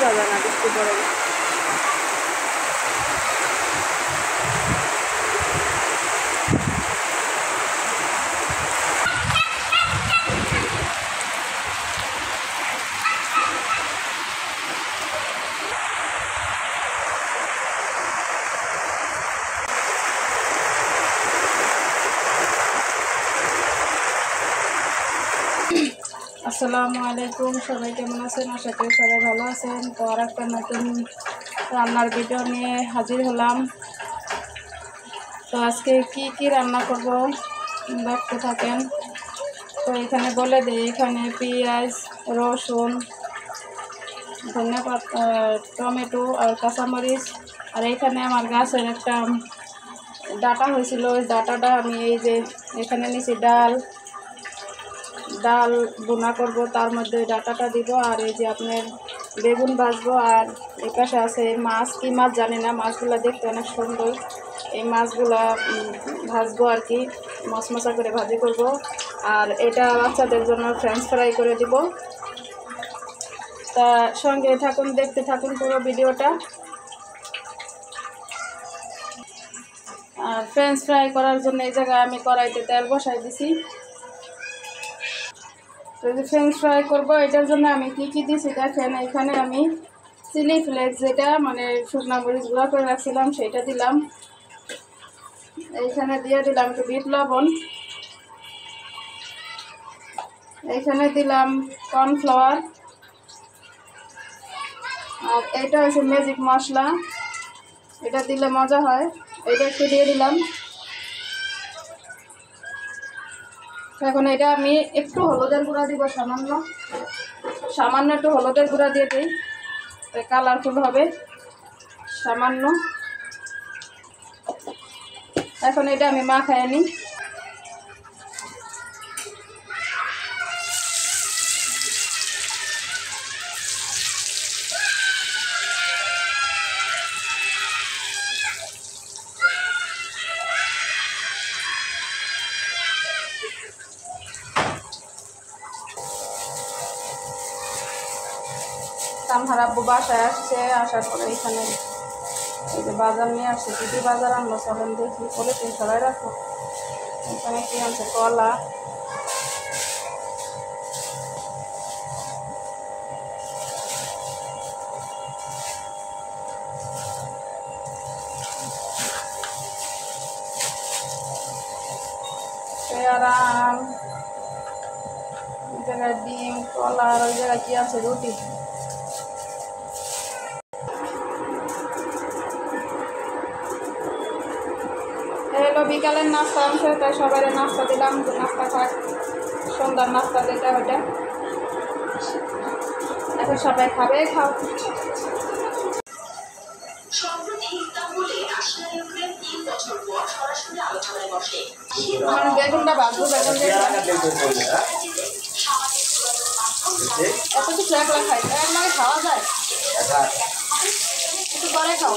বোঝা যায় না বৃষ্টি পড়ে। আসসালামু আলাইকুম, সবাই কেমন আছেন? আশা করি সবাই ভালো আছেন। তো আর একটা নতুন রান্নার ভিডিও নিয়ে হাজির হলাম। তো আজকে কি রান্না করব দেখতে থাকেন। তো এখানে বলে দিই, এখানে পেঁয়াজ, রসুন, ধনেপাতা, টমেটো আর কাঁচামরিচ, আর এখানে আমার গাছের একটা ডাটা হয়েছিল, ওই ডাটাটা আমি এই যে এখানে নিচে ডাল বোনা করব, তার মধ্যে ডাটাটা দিব। আর এই যে আপনার বেগুন ভাজবো। আর এই পাশে আছে মাছ, কি মাছ জানি না, মাছগুলো দেখতে অনেক সুন্দর। এই মাছগুলা ভাজবো আর কি, মশমশা করে ভাজি করব। আর এটা বাচ্চাদের জন্য ফ্রেঞ্চ ফ্রাই করে দিব। তা সঙ্গে থাকুন, দেখতে থাকুন পুরো ভিডিওটা। আর ফ্রেঞ্চ ফ্রাই করার জন্য এই জায়গায় আমি কড়াইতে তেল বসাই দিছি। তো যে ফ্রেঞ্চ ফ্রাই করবো, এটার জন্য আমি কি দিছি দেখেন। এখানে আমি চিলি ফ্লেক্স, যেটা মানে শুকনা মরিচ গুঁড়া করে রাখছিলাম, সেটা দিলাম। এইখানে দিয়ে দিলাম একটু বিট লবণ। এইখানে দিলাম কর্নফ্লাওয়ার। আর এটা হচ্ছে ম্যাজিক মশলা, এটা দিলে মজা হয়, এটা একটু দিয়ে দিলাম। এখন এটা আমি একটু হলুদের গুঁড়া দিব, সামান্য একটু হলুদের গুঁড়া দিয়ে দিই, কালারফুল হবে সামান্য। এখন এটা আমি মাখায় নিই। আমার আব্বু বাসায় আসছে, আসার পরে এখানে এই যে বাজার নিয়ে আসছে। কি বাজার আনলো চলেন দেখি, পলিথিন সবাই রাখো। এখানে কি আনছে, কলা, পেয়ারা, আম, ওই জায়গায় ডিম, কলা, আর ওই জায়গায় কি আছে, রুটি। এলো বিকালের নাস্তা আনছে, তাই সবাই নাস্তা দিলাম, নাস্তা খাক, সন্ধ্যার নাস্তা যেটা ওইটা। এখন সবাই খাবে, খাও। বেগুনটা ভাজবো, বেগুন এত কিছু একলা খাই, একলাগে খাওয়া যায়, একটু পরে খাও।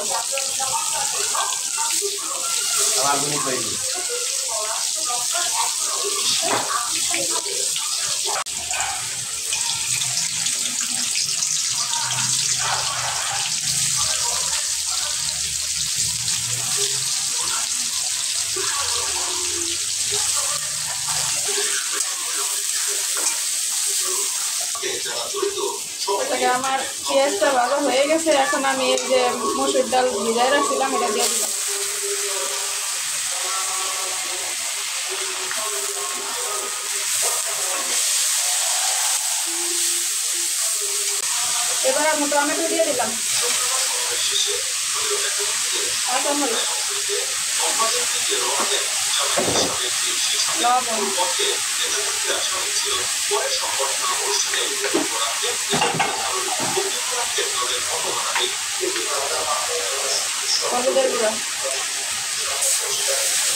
আমার পেঁয়াজটা ভালো হয়ে গেছে। এখন আমি এই যে মসুর ডাল ভিজাই রাখছিলাম, এটা দিয়ে দিলাম। এবার আমি টমেটো দিয়ে দিলাম, লবণ, হলুদের গুঁড়া।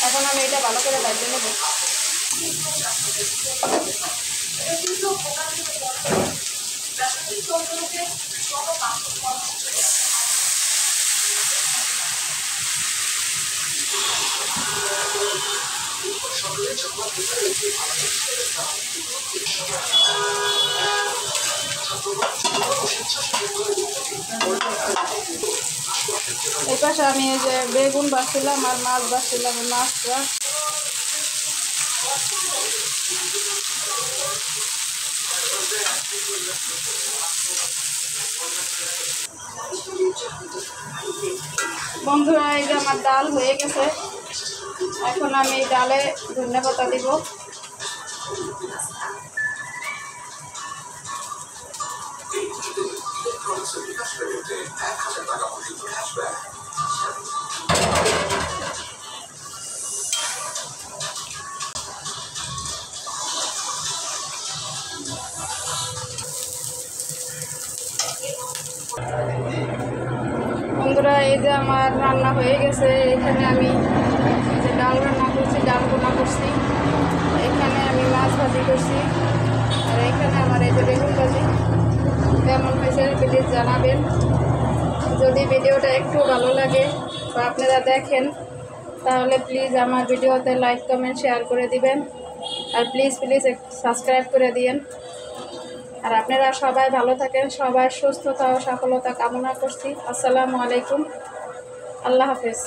এখন আমি এটা ভালো করে ভাজতে নেব। এই পাশে আমি এই যে বেগুন বাছছিলাম আর মাছ বাছছিলাম, মাছটা বন্ধুরা এই যে আমার ডাল হয়ে গেছে। এখন আমি এই ডালে ধনেপাতা দিব। বন্ধুরা এই যে আমার রান্না হয়ে গেছে। এখানে আমি যে ডাল রান্না করছি, ডাল বোনা করছি, এখানে আমি মাছ ভাজি করছি, আর এখানে আমার এই যে বেগুন ভাজি। কেমন হয়েছে প্লিজ জানাবেন। যদি ভিডিওটা একটু ভালো লাগে বা আপনারা দেখেন তাহলে প্লিজ আমার ভিডিওতে লাইক কমেন্ট শেয়ার করে দিবেন, আর প্লিজ সাবস্ক্রাইব করে দিন। আর আপনারা সবাই ভালো থাকেন, সবার সুস্থতা ও সফলতা কামনা করছি। আসসালামু আলাইকুম, আল্লাহ হাফেজ।